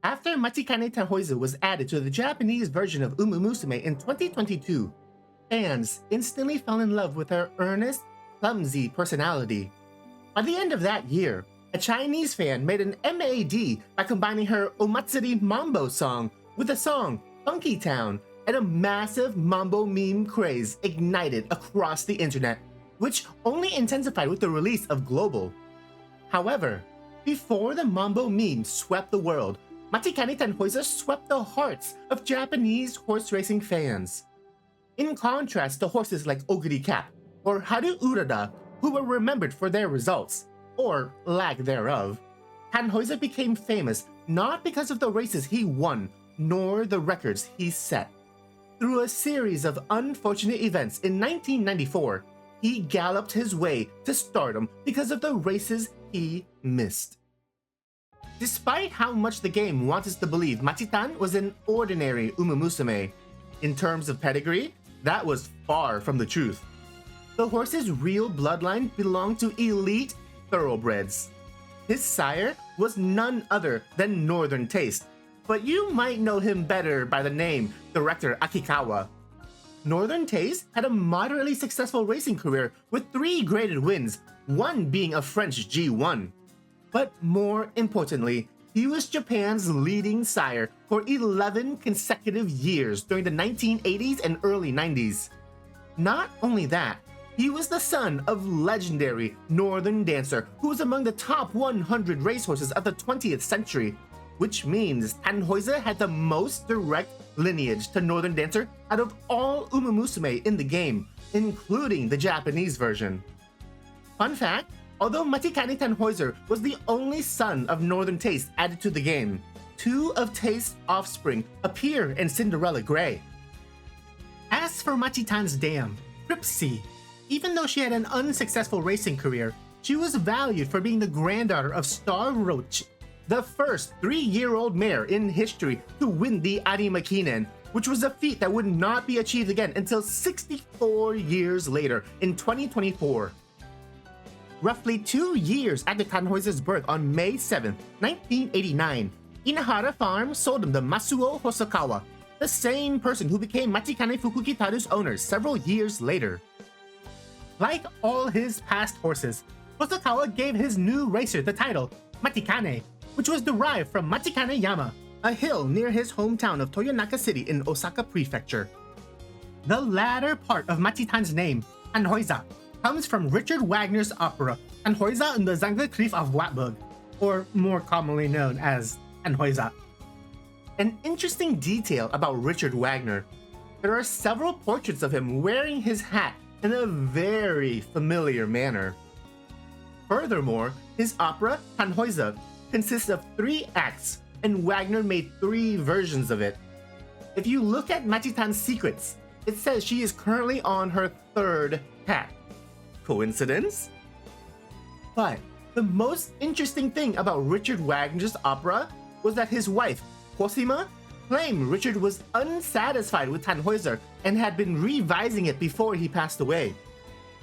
After Matikanetannhauser was added to the Japanese version of Umamusume in 2022, fans instantly fell in love with her earnest, clumsy personality. By the end of that year, a Chinese fan made an MAD by combining her Omatsuri Mambo song with the song Funky Town, and a massive Mambo meme craze ignited across the internet, which only intensified with the release of Global. However, before the Mambo meme swept the world, Matikanetannhauser swept the hearts of Japanese horse racing fans. In contrast to horses like Oguri Cap or Haru Urada, who were remembered for their results, or lack thereof, Tannhauser became famous not because of the races he won, nor the records he set. Through a series of unfortunate events in 1994, he galloped his way to stardom because of the races he missed. Despite how much the game wants us to believe Machitan was an ordinary Umamusume, in terms of pedigree, that was far from the truth. The horse's real bloodline belonged to elite thoroughbreds. His sire was none other than Northern Taste, but you might know him better by the name Director Akikawa. Northern Taste had a moderately successful racing career with 3 graded wins, one being a French G1. But more importantly, he was Japan's leading sire for 11 consecutive years during the 1980s and early 90s. Not only that, he was the son of legendary Northern Dancer who was among the top 100 racehorses of the 20th century, which means Tannhauser had the most direct lineage to Northern Dancer out of all Umamusume in the game, including the Japanese version. Fun fact, although Matikanetannhauser was the only son of Northern Taste added to the game, 2 of Taste's offspring appear in Cinderella Grey. As for Machitan's dam, Tripsy, even though she had an unsuccessful racing career, she was valued for being the granddaughter of Star Roach, the first 3-year-old mare in history to win the Arimakinen, which was a feat that would not be achieved again until 64 years later in 2024. Roughly 2 years after Tannhauser's birth on May 7, 1989, Inahara Farm sold him to Masuo Hosokawa, the same person who became Machikane Fukukitaru's owner several years later. Like all his past horses, Hosokawa gave his new racer the title Matikane, which was derived from Machikane Yama, a hill near his hometown of Toyonaka City in Osaka Prefecture. The latter part of Machitan's name, Tannhauser, comes from Richard Wagner's opera Tannhauser und der Sangekrieg auf Wartburg, or more commonly known as Tannhauser. An interesting detail about Richard Wagner: there are several portraits of him wearing his hat in a very familiar manner. Furthermore, his opera Tannhauser consists of 3 acts, and Wagner made 3 versions of it. If you look at Machitan's secrets, it says she is currently on her 3rd hat. Coincidence? But the most interesting thing about Richard Wagner's opera was that his wife, Cosima, claimed Richard was unsatisfied with Tannhauser and had been revising it before he passed away.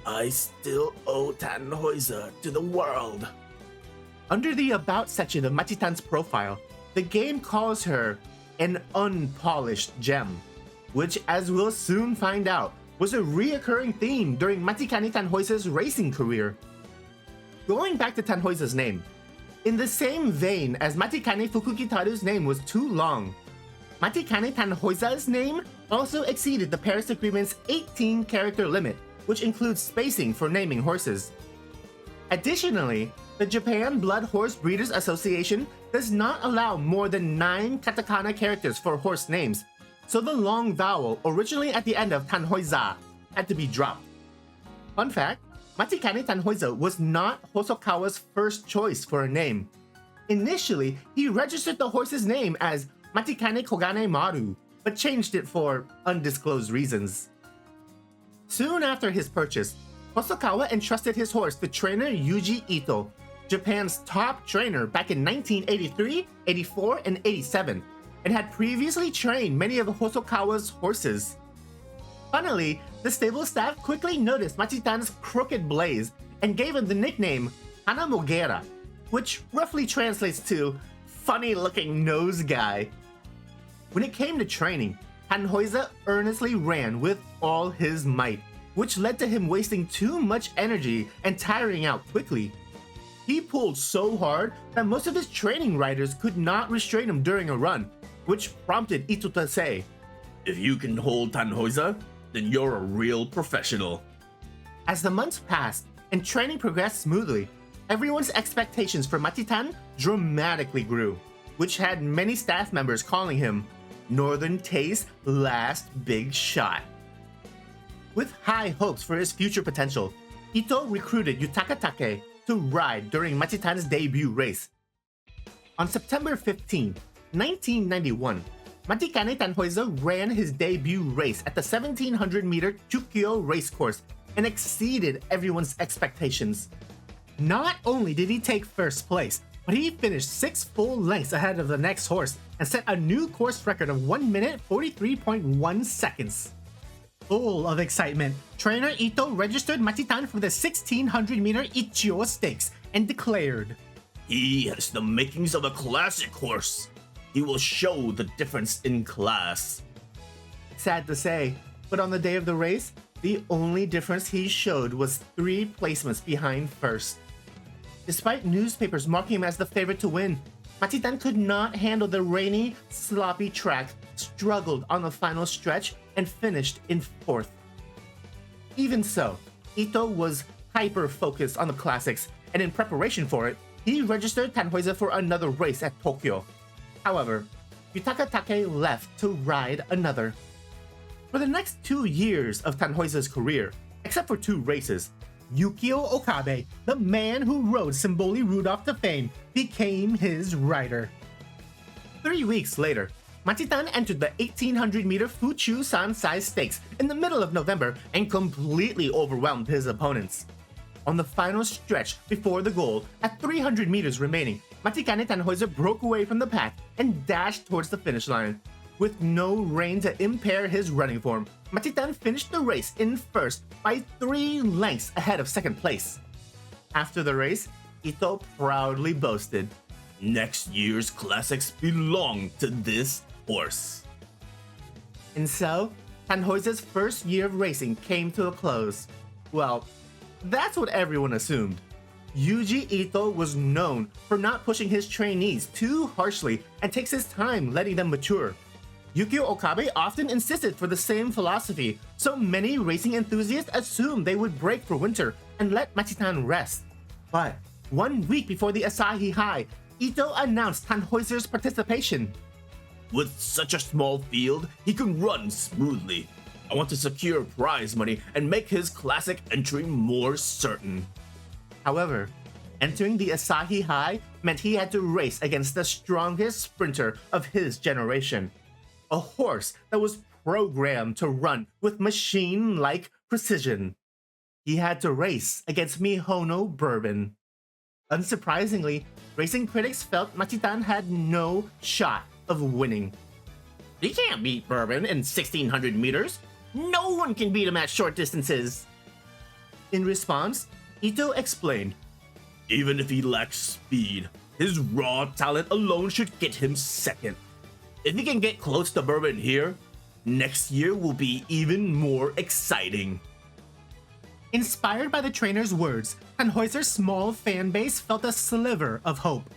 "I still owe Tannhauser to the world." Under the About section of Machitan's profile, the game calls her an unpolished gem, which, as we'll soon find out, was a reoccurring theme during Matikanetannhauser's racing career. Going back to Tannhauser's name, in the same vein as Matikane Fukukitaru's name was too long, Matikanetannhauser's name also exceeded the Paris Agreement's 18-character limit, which includes spacing for naming horses. Additionally, the Japan Blood Horse Breeders Association does not allow more than 9 katakana characters for horse names, so the long vowel originally at the end of Tannhauser had to be dropped. Fun fact, Matikanetannhauser was not Hosokawa's first choice for a name. Initially, he registered the horse's name as Matikane Kogane Maru, but changed it for undisclosed reasons. Soon after his purchase, Hosokawa entrusted his horse to trainer Yuji Ito, Japan's top trainer back in 1983, 84, and 87, and had previously trained many of Hosokawa's horses. Funnily, the stable staff quickly noticed Machitan's crooked blaze and gave him the nickname Hanamogera, which roughly translates to funny-looking nose guy. When it came to training, Tannhauser earnestly ran with all his might, which led to him wasting too much energy and tiring out quickly. He pulled so hard that most of his training riders could not restrain him during a run, which prompted Ito to say, "If you can hold Tannhauser, then you're a real professional." As the months passed and training progressed smoothly, everyone's expectations for Machitan dramatically grew, which had many staff members calling him Northern Taste's last big shot. With high hopes for his future potential, Ito recruited Yutaka Take to ride during Machitan's debut race. On September 15, 1991, Matikanetannhauser ran his debut race at the 1700-meter Chukyo racecourse and exceeded everyone's expectations. Not only did he take first place, but he finished 6 full lengths ahead of the next horse and set a new course record of 1 minute 43.1 seconds. Full of excitement, trainer Ito registered Machitan for the 1600-meter Ichio Stakes and declared, "He has the makings of a classic horse. He will show the difference in class." Sad to say, but on the day of the race, the only difference he showed was 3 placements behind first. Despite newspapers marking him as the favorite to win, Machitan could not handle the rainy, sloppy track, struggled on the final stretch, and finished in 4th. Even so, Ito was hyper-focused on the classics, and in preparation for it, he registered Tannhauser for another race at Tokyo. However, Yutaka Take left to ride another. For the next 2 years of Tannhauser's career, except for 2 races, Yukio Okabe, the man who rode Symboli Rudolph to fame, became his rider. 3 weeks later, Machitan entered the 1800-meter Fuchu Sansai Stakes in the middle of November and completely overwhelmed his opponents. On the final stretch before the goal, at 300 meters remaining, Matikanetannhauser broke away from the pack and dashed towards the finish line. With no rain to impair his running form, Machitan finished the race in first by 3 lengths ahead of second place. After the race, Ito proudly boasted, "Next year's classics belong to this horse." And so, Tannhauser's first year of racing came to a close. Well, that's what everyone assumed. Yuji Ito was known for not pushing his trainees too harshly and takes his time letting them mature. Yukio Okabe often insisted for the same philosophy, so many racing enthusiasts assumed they would break for winter and let Machitan rest. But 1 week before the Asahi High, Ito announced Tannhauser's participation. "With such a small field, he can run smoothly. I want to secure prize money and make his classic entry more certain." However, entering the Asahi High meant he had to race against the strongest sprinter of his generation. A horse that was programmed to run with machine-like precision. He had to race against Mihono Bourbon. Unsurprisingly, racing critics felt Machitan had no shot of winning. "He can't beat Bourbon in 1600 meters. No one can beat him at short distances." In response, Ito explained, "Even if he lacks speed, his raw talent alone should get him second. If he can get close to Bourbon here, next year will be even more exciting." Inspired by the trainer's words, Tannhauser's small fan base felt a sliver of hope.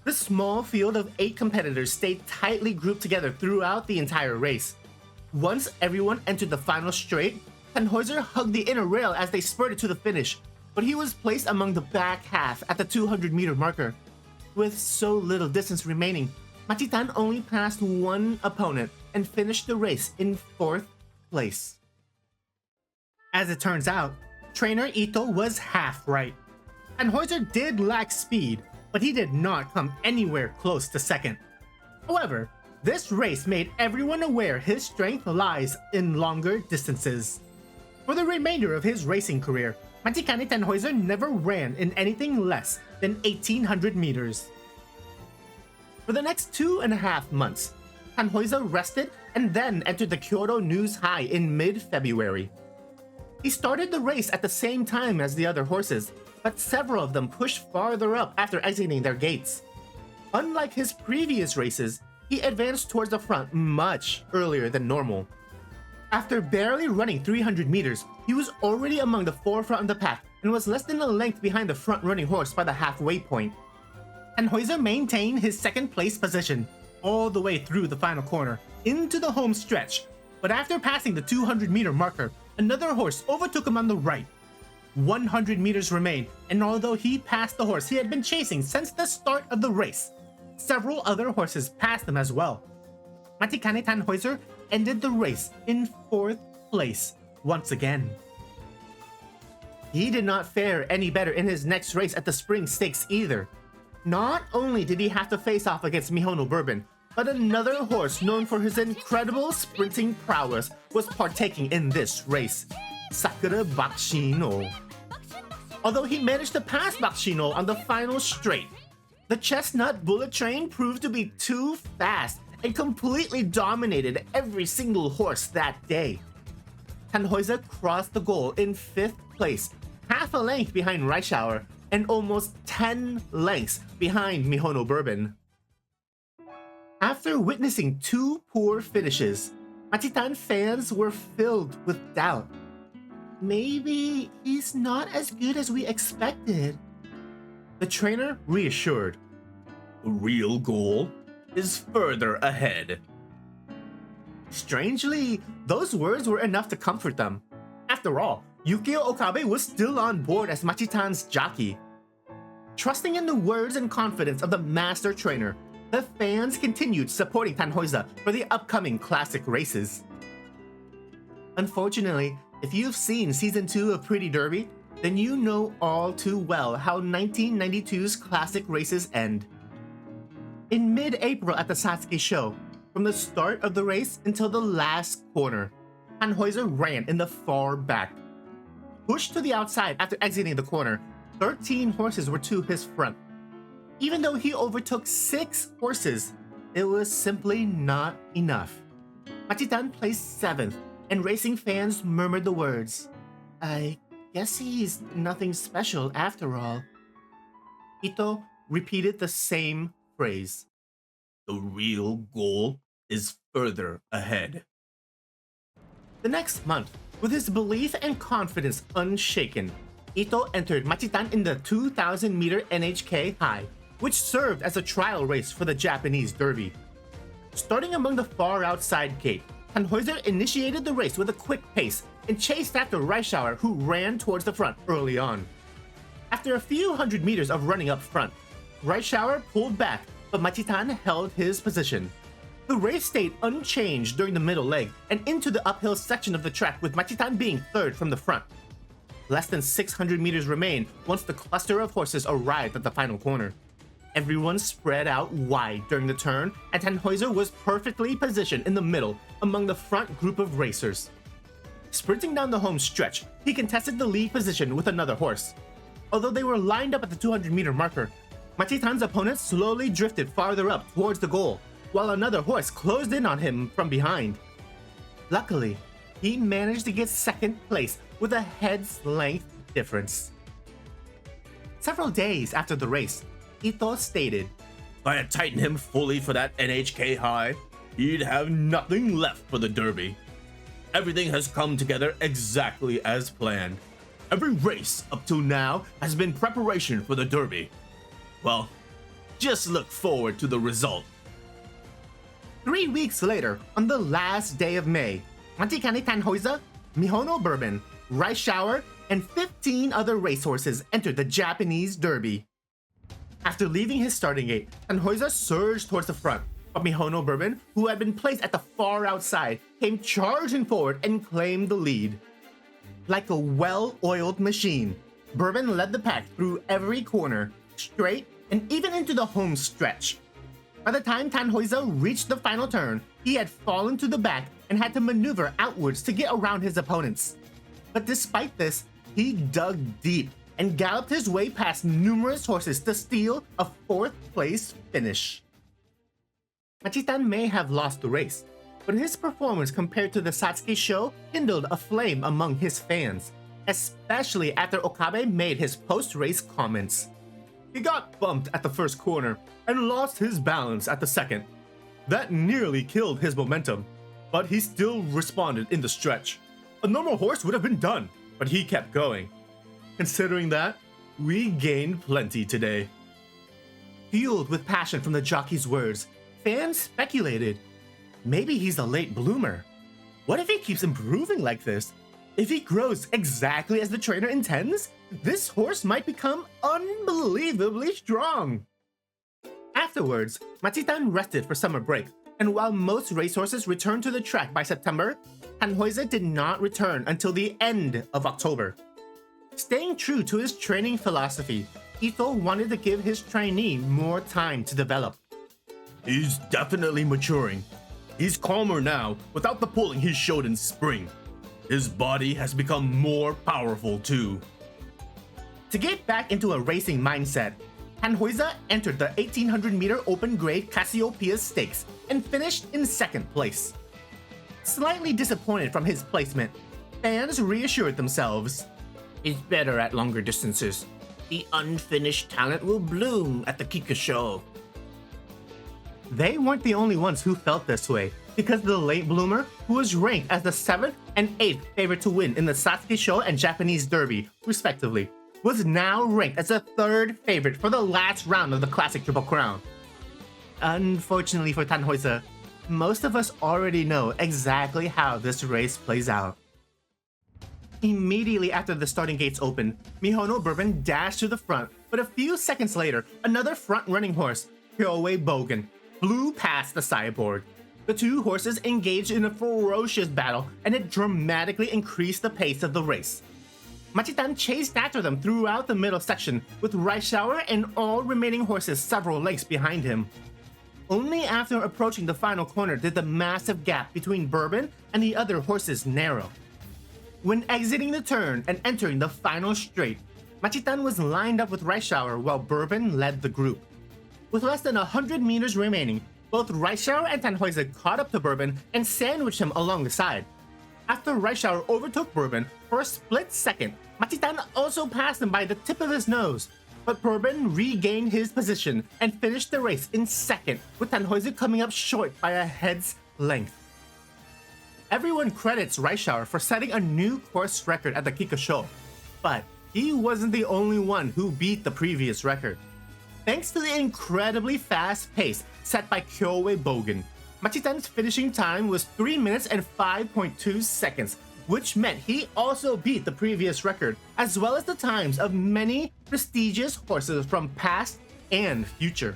The small field of 8 competitors stayed tightly grouped together throughout the entire race. Once everyone entered the final straight, Tannhauser hugged the inner rail as they spurted to the finish, but he was placed among the back half at the 200-meter marker. With so little distance remaining, Machitan only passed 1 opponent and finished the race in 4th place. As it turns out, trainer Ito was half right. Tannhauser did lack speed, but he did not come anywhere close to second. However, this race made everyone aware his strength lies in longer distances. For the remainder of his racing career, Matikanetannhauser never ran in anything less than 1800 meters. For the next 2.5 months, Tannhauser rested and then entered the Kyoto News High in mid-February. He started the race at the same time as the other horses, but several of them pushed farther up after exiting their gates. Unlike his previous races, he advanced towards the front much earlier than normal. After barely running 300 meters, he was already among the forefront of the pack and was less than a length behind the front-running horse by the halfway point. Tannhauser maintained his second place position all the way through the final corner into the home stretch, but after passing the 200-meter marker, another horse overtook him on the right. 100 meters remained, and although he passed the horse he had been chasing since the start of the race, several other horses passed him as well. Matikanetannhauser ended the race in 4th place once again. He did not fare any better in his next race at the Spring Stakes either. Not only did he have to face off against Mihono Bourbon, but another horse known for his incredible sprinting prowess was partaking in this race, Sakura Bakshino. Although he managed to pass Bakshino on the final straight, the chestnut bullet train proved to be too fast and completely dominated every single horse that day. Tannhauser crossed the goal in 5th place, half a length behind Reischauer and almost 10 lengths behind Mihono Bourbon. After witnessing 2 poor finishes, Machitan fans were filled with doubt. Maybe he's not as good as we expected. The trainer reassured. The real goal is further ahead. Strangely, those words were enough to comfort them. After all, Yukio Okabe was still on board as Machitan's jockey. Trusting in the words and confidence of the master trainer, the fans continued supporting Tannhauser for the upcoming classic races. Unfortunately, if you've seen Season 2 of Pretty Derby, then you know all too well how 1992's classic races end. In mid-April at the Satsuki show, from the start of the race until the last corner, Tannhauser ran in the far back. Pushed to the outside after exiting the corner, 13 horses were to his front. Even though he overtook 6 horses, it was simply not enough. Machitan placed 7th, and racing fans murmured the words, "I guess he's nothing special after all." Ito repeated the same phrase. The real goal is further ahead. The next month, with his belief and confidence unshaken, Ito entered Machitan in the 2,000-meter NHK high, which served as a trial race for the Japanese Derby. Starting among the far outside gate, Tannhauser initiated the race with a quick pace and chased after Reischauer, who ran towards the front early on. After a few hundred meters of running up front, Reischauer pulled back, but Machitan held his position. The race stayed unchanged during the middle leg and into the uphill section of the track, with Machitan being 3rd from the front. Less than 600 meters remained once the cluster of horses arrived at the final corner. Everyone spread out wide during the turn, and Tannhauser was perfectly positioned in the middle among the front group of racers. Sprinting down the home stretch, he contested the lead position with another horse. Although they were lined up at the 200-meter marker, Machitan's opponent slowly drifted farther up towards the goal, while another horse closed in on him from behind. Luckily, he managed to get 2nd place with a head's length difference. Several days after the race, Ito stated, If I had tightened him fully for that NHK high, he'd have nothing left for the Derby. Everything has come together exactly as planned. Every race up till now has been preparation for the Derby. Well, just look forward to the result. 3 weeks later, on the last day of May, Matikanetannhauser, Mihono Bourbon, Reischauer, and 15 other racehorses entered the Japanese Derby. After leaving his starting gate, Tannhauser surged towards the front, but Mihono Bourbon, who had been placed at the far outside, came charging forward and claimed the lead. Like a well-oiled machine, Bourbon led the pack through every corner, straight, and even into the home stretch. By the time Tannhauser reached the final turn, he had fallen to the back and had to maneuver outwards to get around his opponents. But despite this, he dug deep and galloped his way past numerous horses to steal a 4th place finish. Machitan may have lost the race, but his performance compared to the Satsuki show kindled a flame among his fans, especially after Okabe made his post-race comments. He got bumped at the first corner and lost his balance at the second. That nearly killed his momentum, but he still responded in the stretch. A normal horse would have been done, but he kept going. Considering that, we gained plenty today. Fueled with passion from the jockey's words, fans speculated. Maybe he's a late bloomer. What if he keeps improving like this? If he grows exactly as the trainer intends, this horse might become unbelievably strong. Afterwards, Machitan rested for summer break, and while most racehorses returned to the track by September, Tannhauser did not return until the end of October. Staying true to his training philosophy, Ito wanted to give his trainee more time to develop. He's definitely maturing. He's calmer now without the pulling he showed in spring. His body has become more powerful too. To get back into a racing mindset, Tannhauser entered the 1800-meter open-grade Cassiopeia Stakes and finished in second place. Slightly disappointed from his placement, fans reassured themselves. He's better at longer distances. The unfinished talent will bloom at the Kika show. They weren't the only ones who felt this way, because the late bloomer, who was ranked as the 7th and 8th favorite to win in the Satsuki Show and Japanese Derby, respectively, was now ranked as the 3rd favorite for the last round of the Classic Triple Crown. Unfortunately for Tannhauser, most of us already know exactly how this race plays out. Immediately after the starting gates opened, Mihono Bourbon dashed to the front, but a few seconds later, another front-running horse, Kyoei Bogan, flew past the sideboard. The two horses engaged in a ferocious battle, and it dramatically increased the pace of the race. Machitan chased after them throughout the middle section, with Reischauer and all remaining horses several lengths behind him. Only after approaching the final corner did the massive gap between Bourbon and the other horses narrow. When exiting the turn and entering the final straight, Machitan was lined up with Reischauer while Bourbon led the group. With less than 100 meters remaining, both Reischauer and Tannhauser caught up to Bourbon and sandwiched him along the side. After Reischauer overtook Bourbon for a split second, Machitan also passed him by the tip of his nose, but Bourbon regained his position and finished the race in second, with Tannhauser coming up short by a head's length. Everyone credits Reischauer for setting a new course record at the Kika show, but he wasn't the only one who beat the previous record. Thanks to the incredibly fast pace set by Kyoei Bogan, Machitan's finishing time was 3 minutes and 5.2 seconds, which meant he also beat the previous record, as well as the times of many prestigious horses from past and future.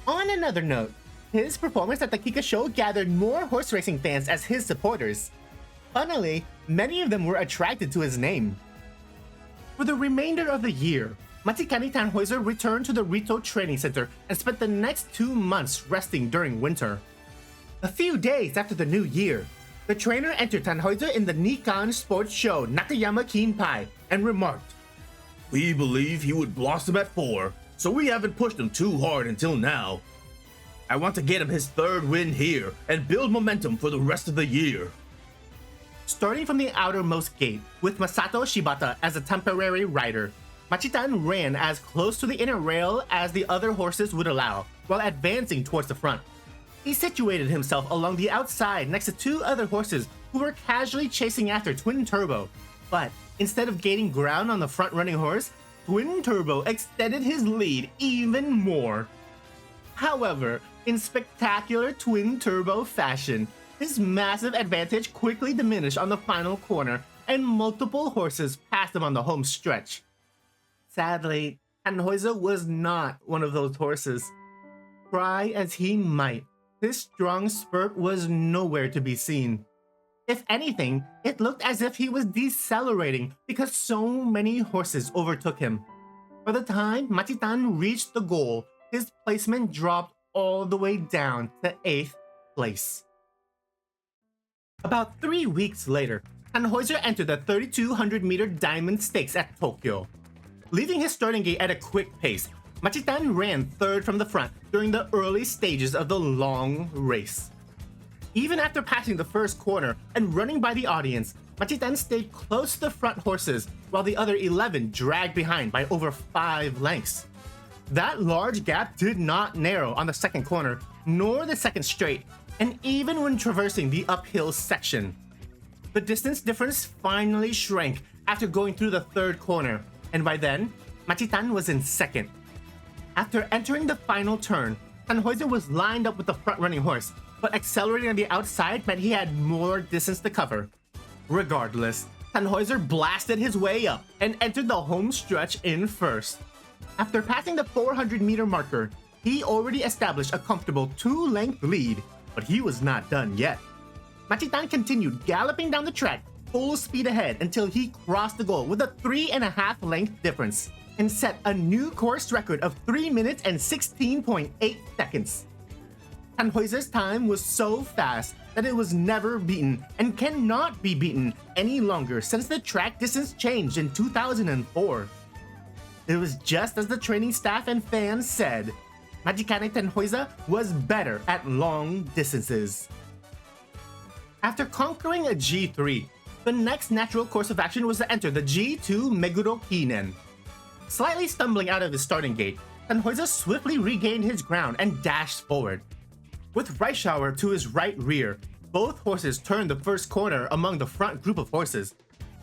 On another note, his performance at the Kika show gathered more horse racing fans as his supporters. Funnily, many of them were attracted to his name. For the remainder of the year, Matikanetannhauser returned to the Rito Training Center and spent the next 2 months resting during winter. A few days after the new year, the trainer entered Tannhauser in the Nikkan Sports Show Nakayama Kinpai and remarked, "We believe he would blossom at 4, so we haven't pushed him too hard until now. I want to get him his 3rd win here and build momentum for the rest of the year." Starting from the outermost gate, with Masato Shibata as a temporary rider, Machitan ran as close to the inner rail as the other horses would allow, while advancing towards the front. He situated himself along the outside next to 2 other horses who were casually chasing after Twin Turbo, but instead of gaining ground on the front-running horse, Twin Turbo extended his lead even more. However, in spectacular Twin Turbo fashion, his massive advantage quickly diminished on the final corner, and multiple horses passed him on the home stretch. Sadly, Tannhauser was not one of those horses. Try as he might, his strong spurt was nowhere to be seen. If anything, it looked as if he was decelerating because so many horses overtook him. By the time Machitan reached the goal, his placement dropped all the way down to 8th place. About 3 weeks later, Tannhauser entered the 3,200-meter Diamond Stakes at Tokyo. Leaving his starting gate at a quick pace, Machitan ran 3rd from the front during the early stages of the long race. Even after passing the first corner and running by the audience, Machitan stayed close to the front horses while the other 11 dragged behind by over 5 lengths. That large gap did not narrow on the second corner, nor the second straight, and even when traversing the uphill section. The distance difference finally shrank after going through the third corner, and by then, Machitan was in second. After entering the final turn, Tannhauser was lined up with the front-running horse, but accelerating on the outside meant he had more distance to cover. Regardless, Tannhauser blasted his way up and entered the home stretch in first. After passing the 400-meter marker, he already established a comfortable 2-length lead, but he was not done yet. Machitan continued galloping down the track full speed ahead until he crossed the goal with a 3.5-length difference and set a new course record of 3 minutes and 16.8 seconds. Tannhauser's time was so fast that it was never beaten and cannot be beaten any longer since the track distance changed in 2004. It was just as the training staff and fans said, Matikanetannhauser was better at long distances. After conquering a G3, the next natural course of action was to enter the G2 Meguro Hinen. Slightly stumbling out of his starting gate, Tannhauser swiftly regained his ground and dashed forward. With Reischauer to his right rear, both horses turned the first corner among the front group of horses.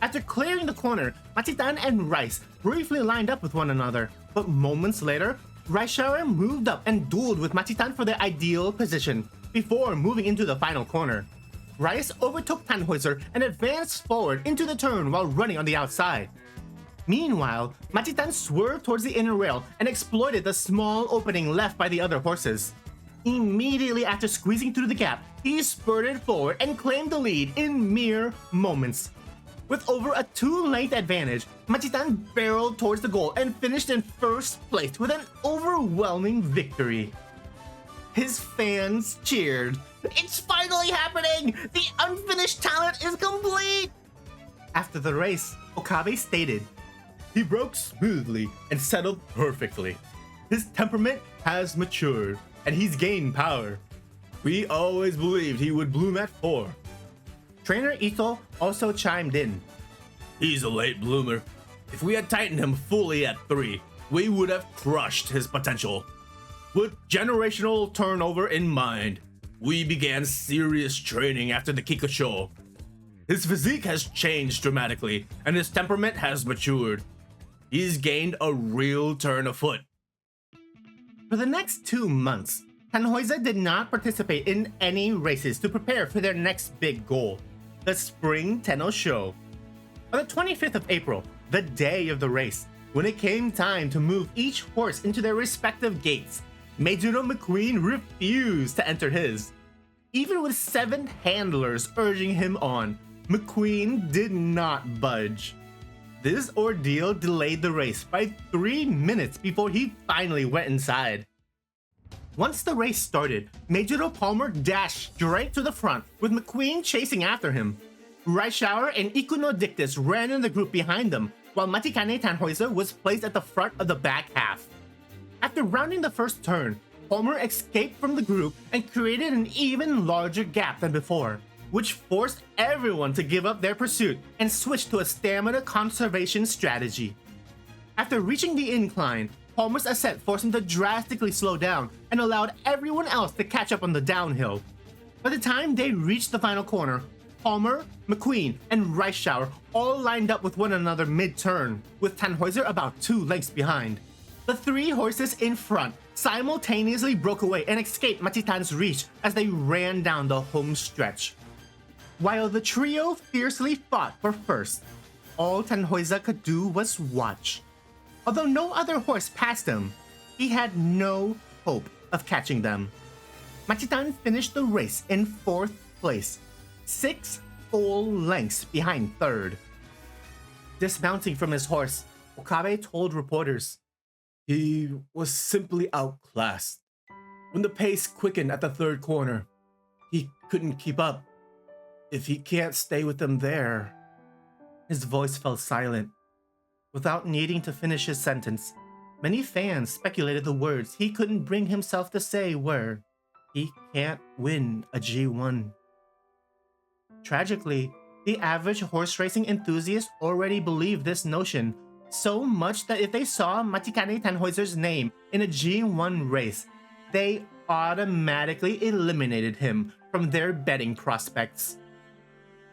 After clearing the corner, Machitan and Rice briefly lined up with one another, but moments later, Reischauer moved up and dueled with Machitan for the ideal position before moving into the final corner. Rice overtook Tannhauser and advanced forward into the turn while running on the outside. Meanwhile, Machitan swerved towards the inner rail and exploited the small opening left by the other horses. Immediately after squeezing through the gap, he spurted forward and claimed the lead in mere moments. With over a 2-length advantage, Machitan barreled towards the goal and finished in first place with an overwhelming victory. His fans cheered. "It's finally happening! The unfinished talent is complete!" After the race, Okabe stated, "He broke smoothly and settled perfectly. His temperament has matured, and he's gained power. We always believed he would bloom at 4. Trainer Ito also chimed in. "He's a late bloomer. If we had tightened him fully at 3, we would have crushed his potential. With generational turnover in mind, we began serious training after the Kikusho. His physique has changed dramatically, and his temperament has matured. He's gained a real turn of foot." For the next 2 months, Tannhauser did not participate in any races to prepare for their next big goal, the Spring Tenno Show. On the 25th of April, the day of the race, when it came time to move each horse into their respective gates, Meijuro McQueen refused to enter his. Even with 7 handlers urging him on, McQueen did not budge. This ordeal delayed the race by 3 minutes before he finally went inside. Once the race started, Meijuro Palmer dashed straight to the front, with McQueen chasing after him. Reischauer and Ikuno Dictus ran in the group behind them, while Matikanetannhauser was placed at the front of the back half. After rounding the first turn, Palmer escaped from the group and created an even larger gap than before, which forced everyone to give up their pursuit and switch to a stamina conservation strategy. After reaching the incline, Palmer's ascent forced him to drastically slow down and allowed everyone else to catch up on the downhill. By the time they reached the final corner, Palmer, McQueen, and Reischauer all lined up with one another mid-turn, with Tannhauser about 2 lengths behind. The 3 horses in front simultaneously broke away and escaped Machitan's reach as they ran down the home stretch. While the trio fiercely fought for first, all Tannhauser could do was watch. Although no other horse passed him, he had no hope of catching them. Machitan finished the race in 4th place, 6 full lengths behind 3rd. Dismounting from his horse, Okabe told reporters, "He was simply outclassed. When the pace quickened at the 3rd corner, he couldn't keep up. If he can't stay with them there..." His voice fell silent. Without needing to finish his sentence, many fans speculated the words he couldn't bring himself to say were, "He can't win a G1." Tragically, the average horse racing enthusiast already believed this notion, so much that if they saw Matikanetannhauser's name in a G1 race, they automatically eliminated him from their betting prospects.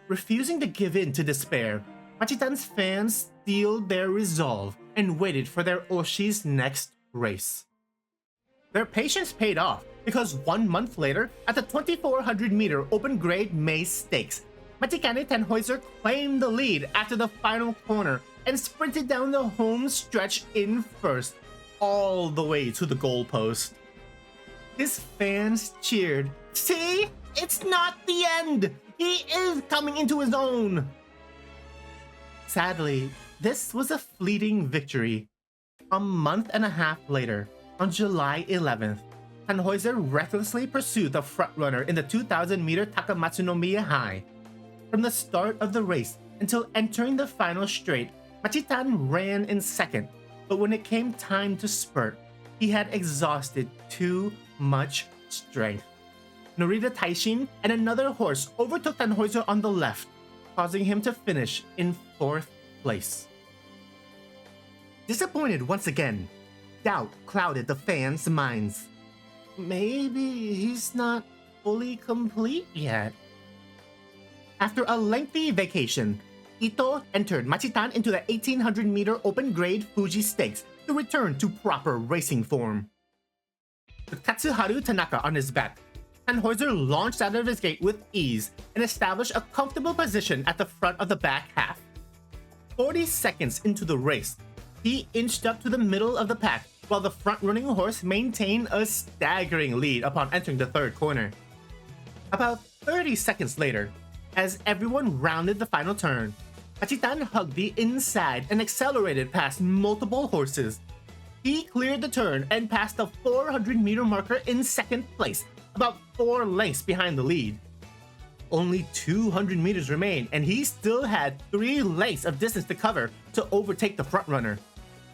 Refusing to give in to despair, Machitan's fans steeled their resolve and waited for their Oshi's next race. Their patience paid off because 1 month later, at the 2400-meter open-grade May Stakes, Matikanetannhauser claimed the lead after the final corner and sprinted down the home stretch in first, all the way to the goalpost. His fans cheered, "See? It's not the end! He is coming into his own!" Sadly, this was a fleeting victory. A month and a half later, on July 11th, Tannhauser recklessly pursued the frontrunner in the 2000-meter Takamatsunomiya high. From the start of the race until entering the final straight, Machitan ran in second, but when it came time to spurt, he had exhausted too much strength. Norita Taishin and another horse overtook Tannhauser on the left, causing him to finish in 4th place. Disappointed once again, doubt clouded the fans' minds. Maybe he's not fully complete yet. After a lengthy vacation, Ito entered Machitan into the 1800-meter open-grade Fuji Stakes to return to proper racing form. With Katsuharu Tanaka on his back, Tannhauser launched out of his gate with ease and established a comfortable position at the front of the back half. 40 seconds into the race, he inched up to the middle of the pack while the front-running horse maintained a staggering lead upon entering the third corner. About 30 seconds later, as everyone rounded the final turn, Machitan hugged the inside and accelerated past multiple horses. He cleared the turn and passed the 400-meter marker in second place, about 4 lengths behind the lead. Only 200 meters remained, and he still had 3 lengths of distance to cover to overtake the frontrunner.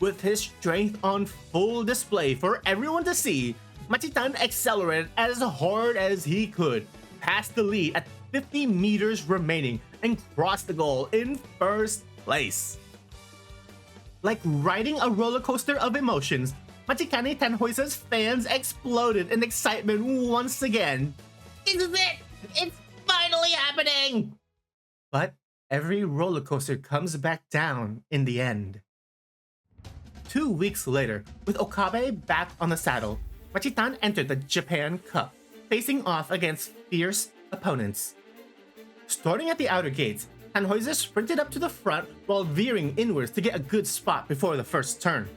With his strength on full display for everyone to see, Machitan accelerated as hard as he could, passed the lead at 50 meters remaining, and crossed the goal in first place. Like riding a roller coaster of emotions, Matikanetannhauser's fans exploded in excitement once again. "This is it! It's finally happening!" But every roller coaster comes back down in the end. 2 weeks later, with Okabe back on the saddle, Machitan entered the Japan Cup, facing off against fierce opponents. Starting at the outer gates, Tannhauser sprinted up to the front while veering inwards to get a good spot before the first turn.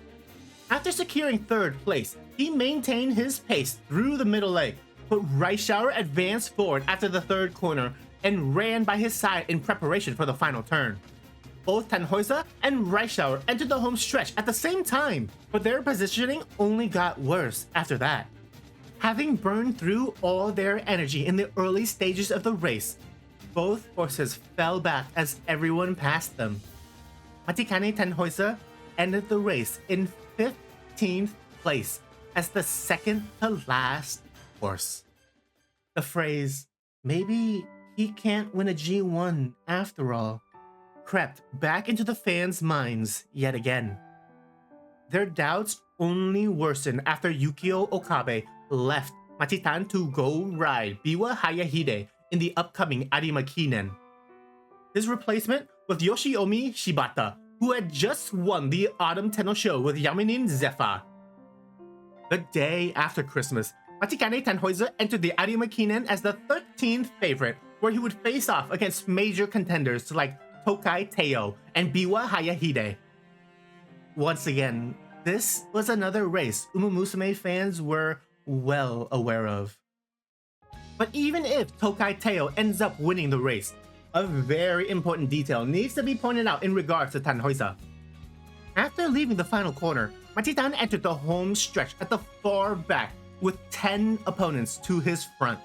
After securing 3rd place, he maintained his pace through the middle leg, but Reischauer advanced forward after the 3rd corner and ran by his side in preparation for the final turn. Both Tannhauser and Reischauer entered the home stretch at the same time, but their positioning only got worse after that. Having burned through all their energy in the early stages of the race, both horses fell back as everyone passed them. Matikanetannhauser ended the race in 15th place as the second to last horse. The phrase, "maybe he can't win a G1 after all," crept back into the fans' minds yet again. Their doubts only worsened after Yukio Okabe left Machitan to go ride Biwa Hayahide in the upcoming Arima Kinen. His replacement was Yoshiomi Shibata, who had just won the Autumn Tenno Show with Yaminin Zephyr. The day after Christmas, Matikanetannhauser entered the Arima Kinen as the 13th favorite, where he would face off against major contenders like Tokai Teo and Biwa Hayahide. Once again, this was another race Umamusume fans were well aware of. But even if Tokai Teo ends up winning the race, a very important detail needs to be pointed out in regards to Tannhauser. After leaving the final corner, Machitan entered the home stretch at the far back with 10 opponents to his front.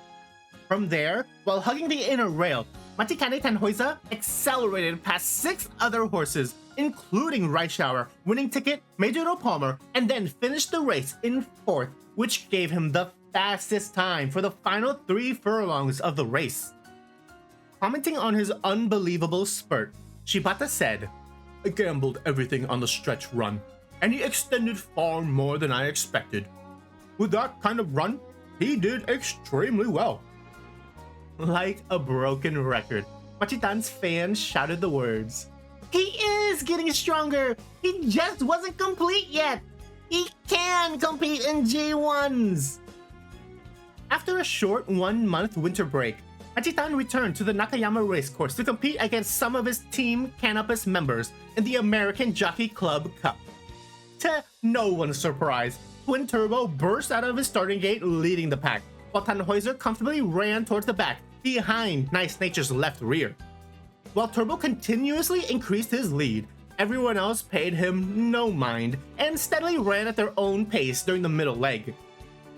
From there, while hugging the inner rail, Matikanetannhauser accelerated past 6 other horses, including Reischauer, winning ticket, Majoro Palmer, and then finished the race in 4th, which gave him the fastest time for the final 3 furlongs of the race. Commenting on his unbelievable spurt, Shibata said, "I gambled everything on the stretch run. and he extended far more than I expected. With that kind of run, he did extremely well. Like a broken record, Machitan's fans shouted the words, "He is getting stronger! He just wasn't complete yet! He can compete in G1s!" After a short 1-month winter break, Machitan returned to the Nakayama racecourse to compete against some of his Team Canopus members in the American Jockey Club Cup. To no one's surprise, Twin Turbo burst out of his starting gate leading the pack, while Tannhauser comfortably ran towards the back behind Nice Nature's left rear. While Turbo continuously increased his lead, everyone else paid him no mind and steadily ran at their own pace during the middle leg.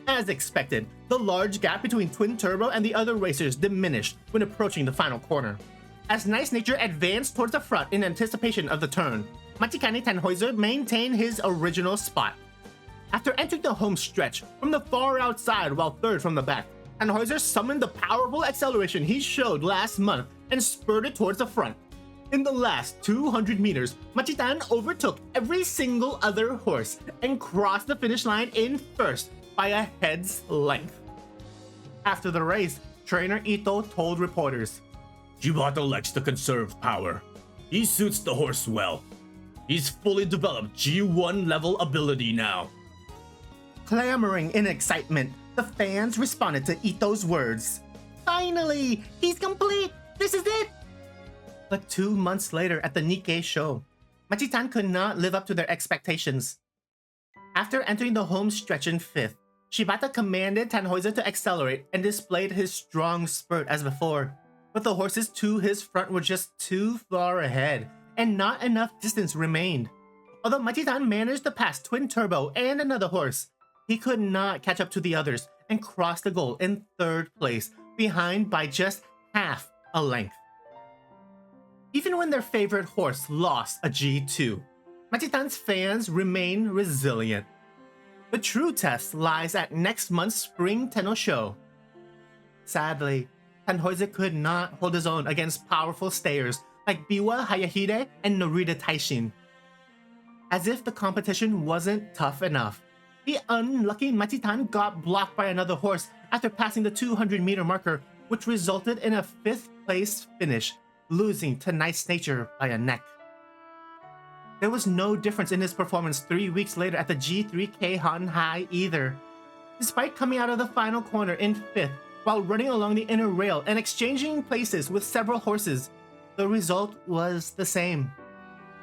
As expected, the large gap between Twin Turbo and the other racers diminished when approaching the final corner. As Nice Nature advanced towards the front in anticipation of the turn, Matikanetannhauser maintained his original spot. After entering the home stretch from the far outside while third from the back, Tannhauser summoned the powerful acceleration he showed last month and spurted towards the front. In the last 200 meters, Machitan overtook every single other horse and crossed the finish line in first by a head's length. After the race, trainer Ito told reporters, "Jibata likes to conserve power. He suits the horse well. He's fully developed G1 level ability now." Clamoring in excitement, the fans responded to Ito's words. "Finally! He's complete! This is it!" But 2 months later at the Nikkei show, Machitan could not live up to their expectations. After entering the home stretch in 5th, Shibata commanded Tannhauser to accelerate and displayed his strong spurt as before, but the horses to his front were just too far ahead, and not enough distance remained. Although Machitan managed to pass Twin Turbo and another horse, he could not catch up to the others and crossed the goal in 3rd place, behind by just half a length. Even when their favorite horse lost a G2, Machitan's fans remain resilient. The true test lies at next month's Spring Tenno show. Sadly, Tannhauser could not hold his own against powerful stayers like Biwa Hayahide and Norita Taishin. As if the competition wasn't tough enough, the unlucky Machitan got blocked by another horse after passing the 200-meter marker, which resulted in a 5th place finish, losing to Nice Nature by a neck. There was no difference in his performance 3 weeks later at the G3 Han High either. Despite coming out of the final corner in 5th while running along the inner rail and exchanging places with several horses, the result was the same.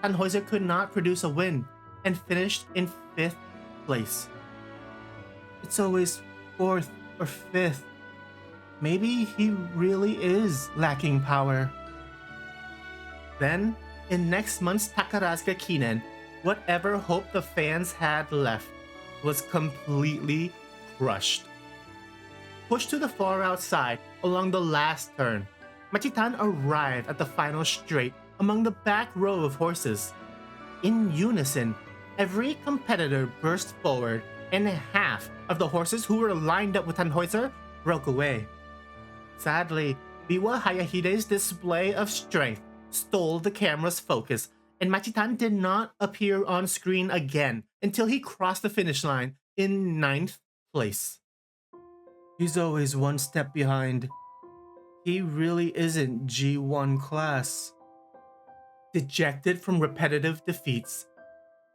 Tannhauser could not produce a win and finished in 5th place. It's always 4th or 5th. Maybe he really is lacking power. Then, in next month's Takarazuka Kinen, whatever hope the fans had left was completely crushed. Pushed to the far outside along the last turn, Machitan arrived at the final straight among the back row of horses. In unison, every competitor burst forward, and half of the horses who were lined up with Tannhauser broke away. Sadly, Biwa Hayahide's display of strength stole the camera's focus, and Machitan did not appear on screen again until he crossed the finish line in 9th place. He's always one step behind. He really isn't G1 class. Dejected from repetitive defeats,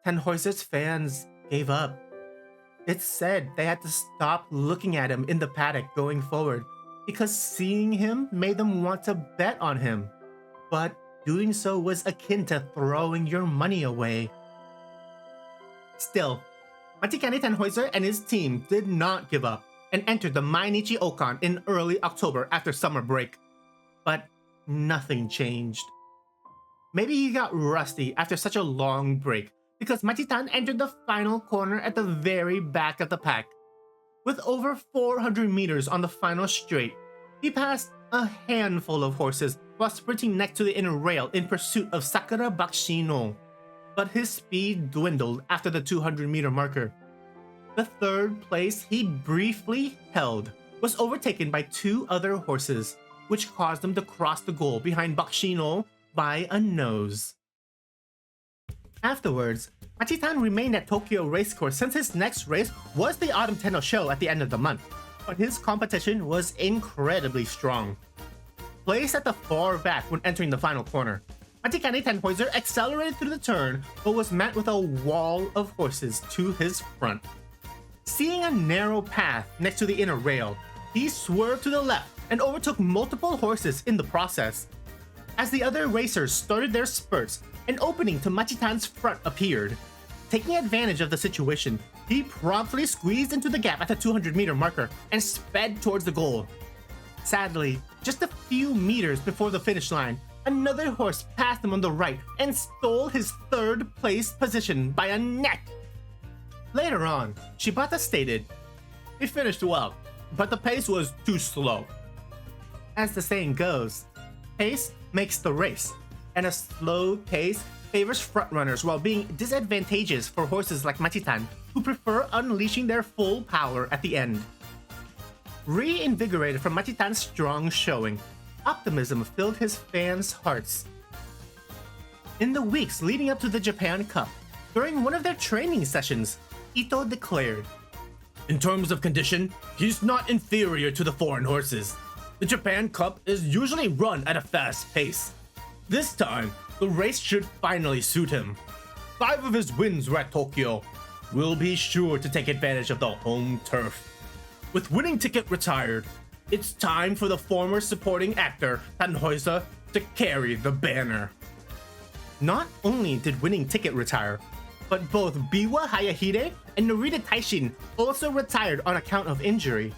Tannhauser's fans gave up. It's said they had to stop looking at him in the paddock going forward because seeing him made them want to bet on him. But doing so was akin to throwing your money away. Still, Matikanetannhauser and his team did not give up and entered the Mainichi Okan in early October after summer break. But nothing changed. Maybe he got rusty after such a long break because Machitan entered the final corner at the very back of the pack. With over 400 meters on the final straight, he passed a handful of horses while sprinting next to the inner rail in pursuit of Sakura Bakshino. But his speed dwindled after the 200-meter marker. The 3rd place he briefly held was overtaken by 2 other horses, which caused him to cross the goal behind Bakshino by a nose. Afterwards, Machitan remained at Tokyo Racecourse since his next race was the Autumn Tenno show at the end of the month, but his competition was incredibly strong. Placed at the far back when entering the final corner, Matikanetannhauser accelerated through the turn but was met with a wall of horses to his front. Seeing a narrow path next to the inner rail, he swerved to the left and overtook multiple horses in the process. As the other racers started their spurts, an opening to Machitan's front appeared. Taking advantage of the situation, he promptly squeezed into the gap at the 200-meter marker and sped towards the goal. Sadly, just a few meters before the finish line, another horse passed him on the right and stole his third-place position by a neck. Later on, Shibata stated, "He finished well, but the pace was too slow." As the saying goes, pace makes the race, and a slow pace favors frontrunners while being disadvantageous for horses like Machitan, who prefer unleashing their full power at the end. Reinvigorated from Machitan's strong showing, optimism filled his fans' hearts. In the weeks leading up to the Japan Cup, during one of their training sessions, Ito declared, "In terms of condition, he's not inferior to the foreign horses. The Japan Cup is usually run at a fast pace. This time, the race should finally suit him. 5 of his wins were at Tokyo. We'll be sure to take advantage of the home turf." With winning ticket retired, it's time for the former supporting actor Tannhauser to carry the banner. Not only did winning ticket retire, but both Biwa Hayahide and Narita Taishin also retired on account of injury.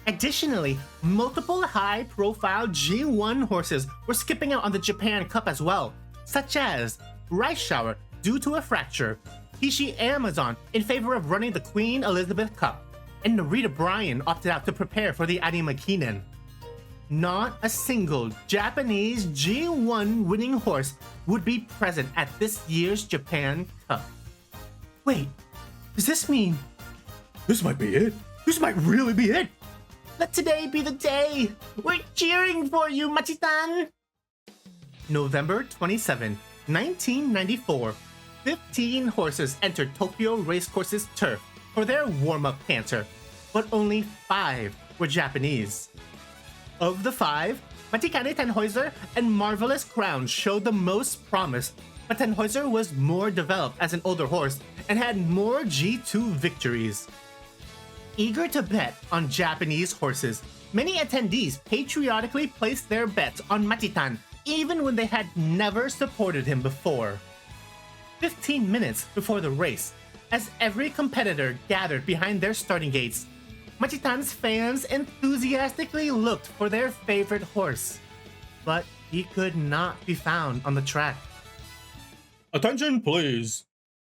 Additionally, multiple high-profile G1 horses were skipping out on the Japan Cup as well, such as Rice Shower due to a fracture, Hishi Amazon in favor of running the Queen Elizabeth Cup, and Narita Bryan opted out to prepare for the Arima Kinen. Not a single Japanese G1 winning horse would be present at this year's Japan Cup. Wait, does this mean... This might be it. This might really be it. Let today be the day! We're cheering for you, Machitan! November 27, 1994, 15 horses entered Tokyo Racecourse's turf for their warm-up canter, but only 5 were Japanese. Of the 5, Matikanetannhauser and Marvelous Crown showed the most promise, but Tannhauser was more developed as an older horse and had more G2 victories. Eager to bet on Japanese horses, many attendees patriotically placed their bets on Machitan even when they had never supported him before. 15 minutes before the race, as every competitor gathered behind their starting gates, Machitan's fans enthusiastically looked for their favorite horse, but he could not be found on the track. Attention please.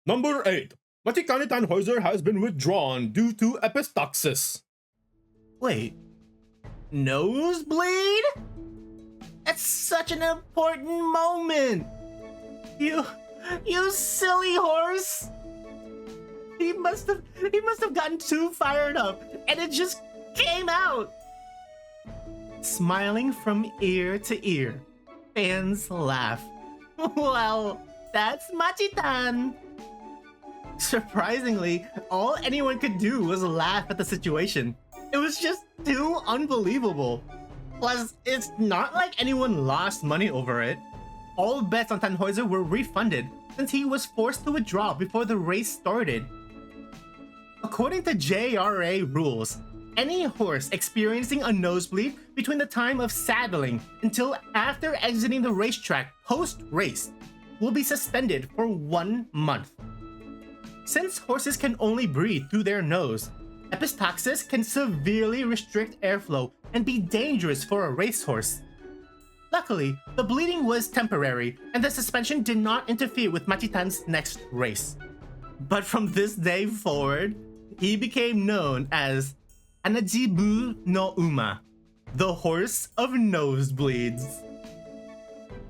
Number 8. Matikanetannhauser has been withdrawn due to epistaxis. Wait, nosebleed? That's such an important moment! You silly horse! He must have gotten too fired up, and it just came out! Smiling from ear to ear, fans laugh. Well, that's Machitan! Surprisingly, all anyone could do was laugh at the situation. It was just too unbelievable. Plus, it's not like anyone lost money over it. All bets on Tannhauser were refunded since he was forced to withdraw before the race started. According to JRA rules, any horse experiencing a nosebleed between the time of saddling until after exiting the racetrack post-race will be suspended for 1 month. Since horses can only breathe through their nose, epistaxis can severely restrict airflow and be dangerous for a racehorse. Luckily, the bleeding was temporary and the suspension did not interfere with Machitan's next race. But from this day forward, he became known as Anajibu no Uma, the horse of nosebleeds.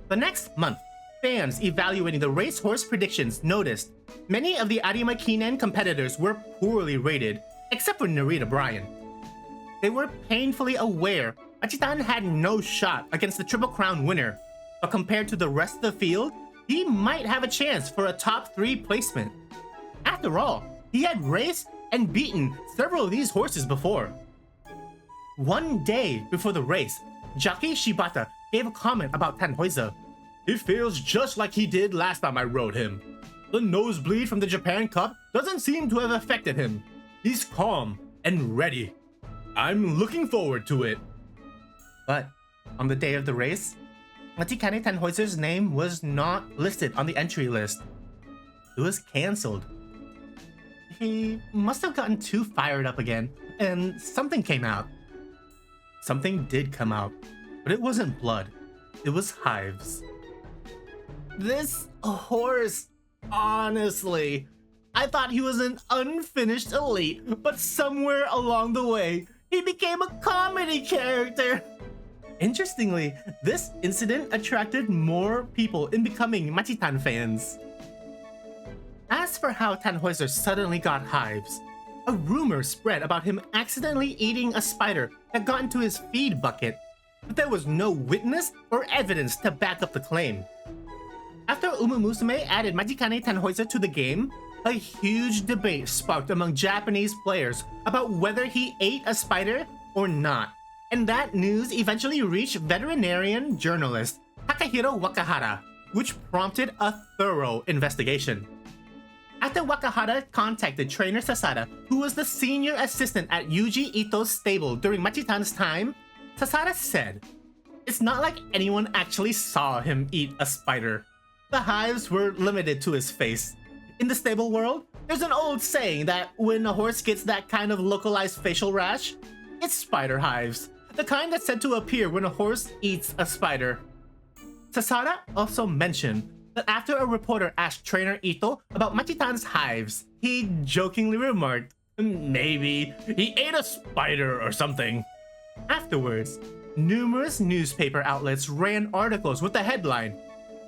The next month, fans evaluating the racehorse predictions noticed many of the Arima Kinen competitors were poorly rated, except for Narita Bryan. They were painfully aware Machitan had no shot against the Triple Crown winner, but compared to the rest of the field, he might have a chance for a top 3 placement. After all, he had raced and beaten several of these horses before. One day before the race, jockey Shibata gave a comment about Tannhauser. He feels just like he did last time I rode him. The nosebleed from the Japan Cup doesn't seem to have affected him. He's calm and ready. I'm looking forward to it. But on the day of the race, Matikanetannhauser's name was not listed on the entry list. It was cancelled. He must have gotten too fired up again, and something came out. Something did come out, but it wasn't blood. It was hives. This horse, honestly, I thought he was an unfinished elite, but somewhere along the way, he became a comedy character. Interestingly, this incident attracted more people in becoming Machitan fans. As for how Tannhauser suddenly got hives, a rumor spread about him accidentally eating a spider that got into his feed bucket, but there was no witness or evidence to back up the claim. After Umamusume added Matikanetannhauser to the game, a huge debate sparked among Japanese players about whether he ate a spider or not, and that news eventually reached veterinarian journalist Takahiro Wakahara, which prompted a thorough investigation. After Wakahara contacted trainer Sasada, who was the senior assistant at Yuji Ito's stable during Machitan's time, Sasada said, "It's not like anyone actually saw him eat a spider. The hives were limited to his face. In the stable world, there's an old saying that when a horse gets that kind of localized facial rash, it's spider hives, the kind that's said to appear when a horse eats a spider." Sasada also mentioned that after a reporter asked trainer Ito about Machitan's hives, he jokingly remarked, "Maybe he ate a spider or something." Afterwards, numerous newspaper outlets ran articles with the headline,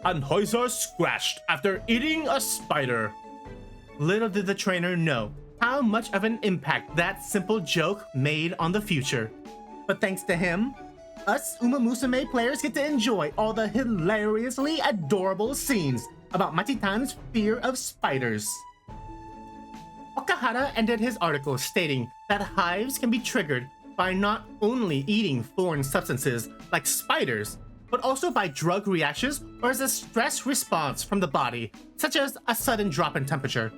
"Tannhauser scratched after eating a spider." Little did the trainer know how much of an impact that simple joke made on the future. But thanks to him, us Umamusume players get to enjoy all the hilariously adorable scenes about Machitan's fear of spiders. Wakahara ended his article stating that hives can be triggered by not only eating foreign substances like spiders, but also by drug reactions or as a stress response from the body, such as a sudden drop in temperature.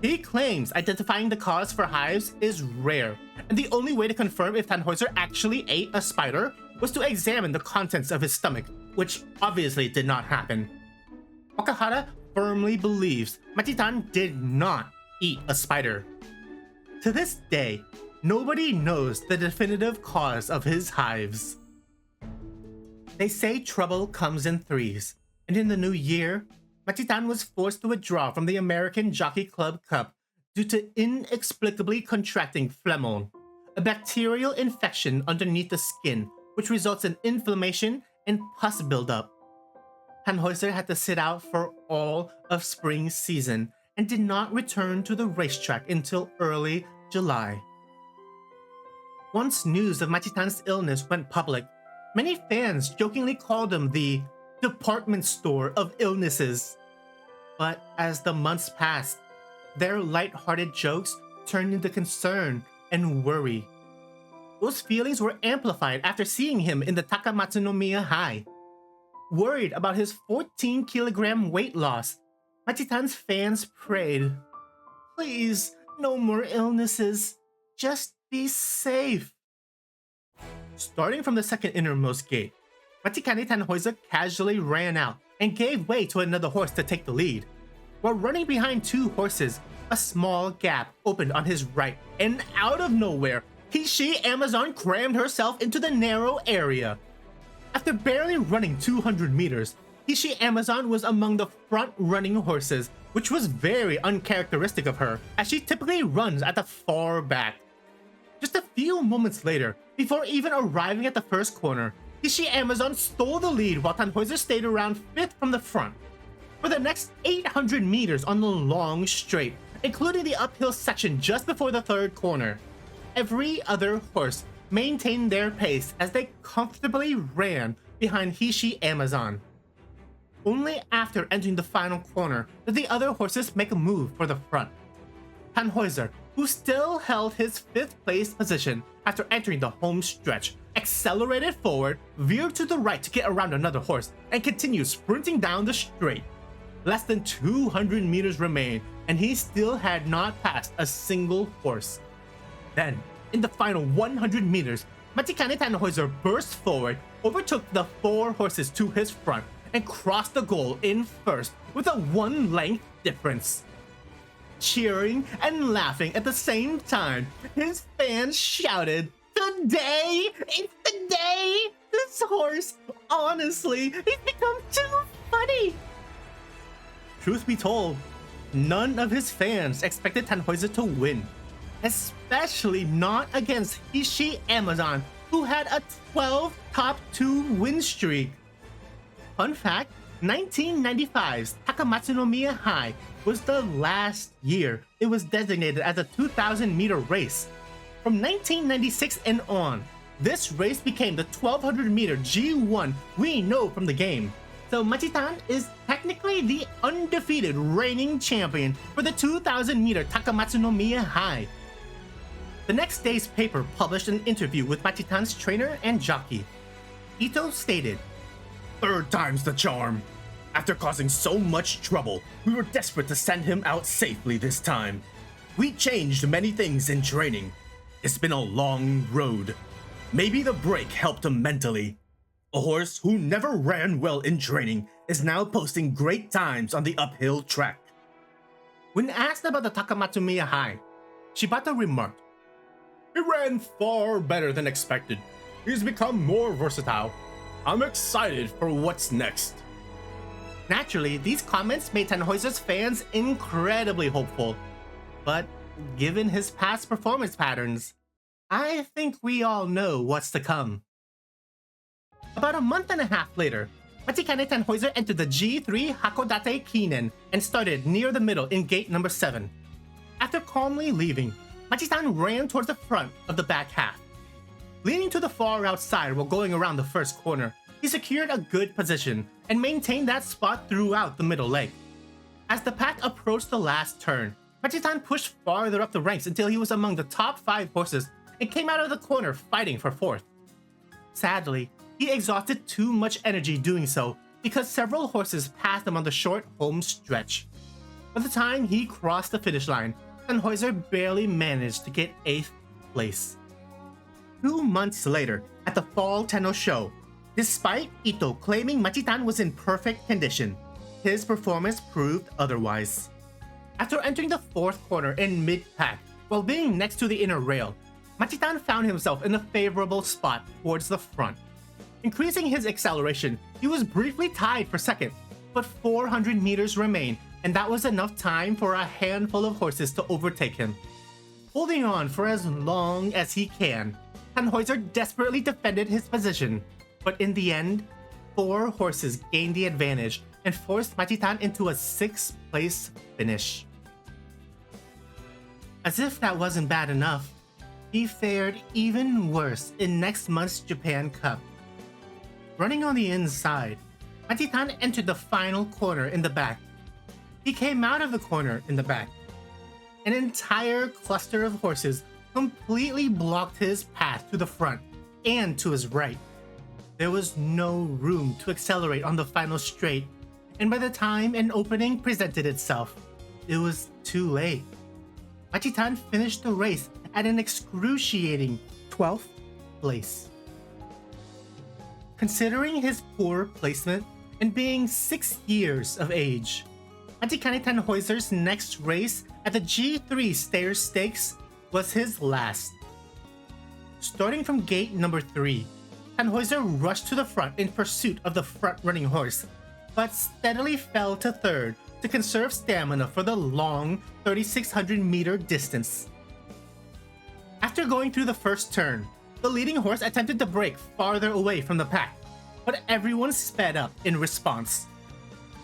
He claims identifying the cause for hives is rare, and the only way to confirm if Tannhauser actually ate a spider was to examine the contents of his stomach, which obviously did not happen. Wakahara firmly believes Machitan did not eat a spider. To this day, nobody knows the definitive cause of his hives. They say trouble comes in threes, and in the new year, Machitan was forced to withdraw from the American Jockey Club Cup due to inexplicably contracting phlegmon, a bacterial infection underneath the skin which results in inflammation and pus buildup. Tannhauser had to sit out for all of spring season and did not return to the racetrack until early July. Once news of Machitan's illness went public, many fans jokingly called him the department store of illnesses. But as the months passed, their light-hearted jokes turned into concern and worry. Those feelings were amplified after seeing him in the Takamatsunomiya high. Worried about his 14-kilogram weight loss, Machitan's fans prayed, "Please, no more illnesses. Just be safe." Starting from the second innermost gate, Matikanetannhauser casually ran out and gave way to another horse to take the lead. While running behind two horses, a small gap opened on his right, and out of nowhere, Hishi Amazon crammed herself into the narrow area. After barely running 200 meters, Hishi Amazon was among the front-running horses, which was very uncharacteristic of her, as she typically runs at the far back. Just a few moments later, before even arriving at the first corner, Hishi Amazon stole the lead while Tannhauser stayed around 5th from the front. For the next 800 meters on the long straight, including the uphill section just before the third corner, every other horse maintained their pace as they comfortably ran behind Hishi Amazon. Only after entering the final corner did the other horses make a move for the front. Tannhauser, who still held his 5th place position after entering the home stretch, accelerated forward, veered to the right to get around another horse, and continued sprinting down the straight. Less than 200 meters remained, and he still had not passed a single horse. Then, in the final 100 meters, Matikanetannhauser burst forward, overtook the 4 horses to his front, and crossed the goal in first with a 1-length difference. Cheering and laughing at the same time, his fans shouted, "Today! It's the day! This horse, honestly, he's become too funny!" Truth be told, none of his fans expected Tannhauser to win, especially not against Hishi Amazon, who had a 12 top 2 win streak. Fun fact, 1995's Takamatsunomiya High was the last year it was designated as a 2,000-meter race. From 1996 and on, this race became the 1,200-meter G1 we know from the game. So Machitan is technically the undefeated reigning champion for the 2,000-meter Takamatsunomiya High. The next day's paper published an interview with Machitan's trainer and jockey. Ito stated, "Third time's the charm. After causing so much trouble, we were desperate to send him out safely this time. We changed many things in training. It's been a long road. Maybe the break helped him mentally. A horse who never ran well in training is now posting great times on the uphill track." When asked about the Takamatsunomiya High, Shibata remarked, "He ran far better than expected. He's become more versatile. I'm excited for what's next." Naturally, these comments made Tannhauser's fans incredibly hopeful. But given his past performance patterns, I think we all know what's to come. About a month and a half later, Matikanetannhauser entered the G3 Hakodate Kinen and started near the middle in gate number 7. After calmly leaving, Machitan ran towards the front of the back half. Leaning to the far outside while going around the first corner, he secured a good position and maintained that spot throughout the middle leg. As the pack approached the last turn, Machitan pushed farther up the ranks until he was among the top 5 horses and came out of the corner fighting for 4th. Sadly, he exhausted too much energy doing so because several horses passed him on the short home stretch. By the time he crossed the finish line, Tannhauser barely managed to get 8th place. 2 months later, at the Fall Tenno Show, despite Ito claiming Machitan was in perfect condition, his performance proved otherwise. After entering the 4th corner in mid-pack, while being next to the inner rail, Machitan found himself in a favorable spot towards the front. Increasing his acceleration, he was briefly tied for 2nd, but 400 meters remained, and that was enough time for a handful of horses to overtake him. Holding on for as long as he can, Tannhauser desperately defended his position, but in the end, 4 horses gained the advantage and forced Machitan into a 6th place finish. As if that wasn't bad enough, he fared even worse in next month's Japan Cup. Running on the inside, Machitan entered the final corner in the back. He came out of the corner in the back. An entire cluster of horses completely blocked his path to the front and to his right. There was no room to accelerate on the final straight, and by the time an opening presented itself, it was too late. Machitan finished the race at an excruciating 12th place. Considering his poor placement and being 6 years of age, Matikanetannhauser's next race at the G3 Stayers Stakes was his last. Starting from gate number 3, Tannhauser rushed to the front in pursuit of the front-running horse, but steadily fell to 3rd to conserve stamina for the long 3,600-meter distance. After going through the first turn, the leading horse attempted to break farther away from the pack, but everyone sped up in response.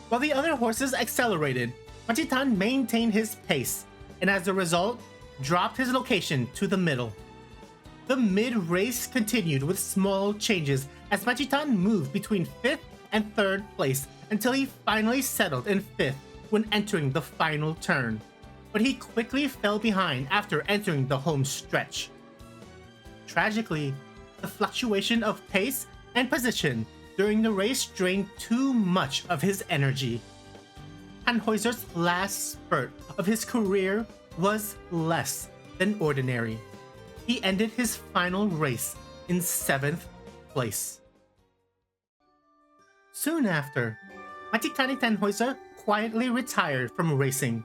While the other horses accelerated, Machitan maintained his pace, and as a result, dropped his location to the middle. The mid-race continued with small changes as Machitan moved between 5th and 3rd place until he finally settled in 5th when entering the final turn. But he quickly fell behind after entering the home stretch. Tragically, the fluctuation of pace and position during the race drained too much of his energy. Tannhauser's last spurt of his career was less than ordinary. He ended his final race in 7th place. Soon after, Matikanetannhauser quietly retired from racing.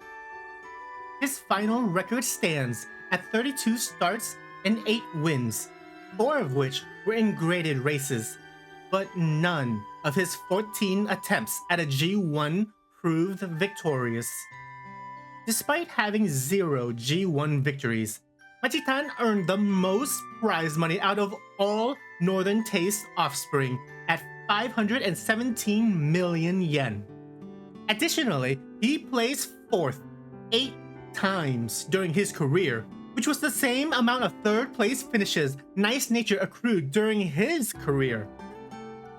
His final record stands at 32 starts and 8 wins, 4 of which were in graded races, but none of his 14 attempts at a G1 proved victorious. Despite having 0 G1 victories, Machitan earned the most prize money out of all Northern Taste offspring at 517 million yen. Additionally, he placed 4th 8 times during his career, which was the same amount of 3rd place finishes Nice Nature accrued during his career.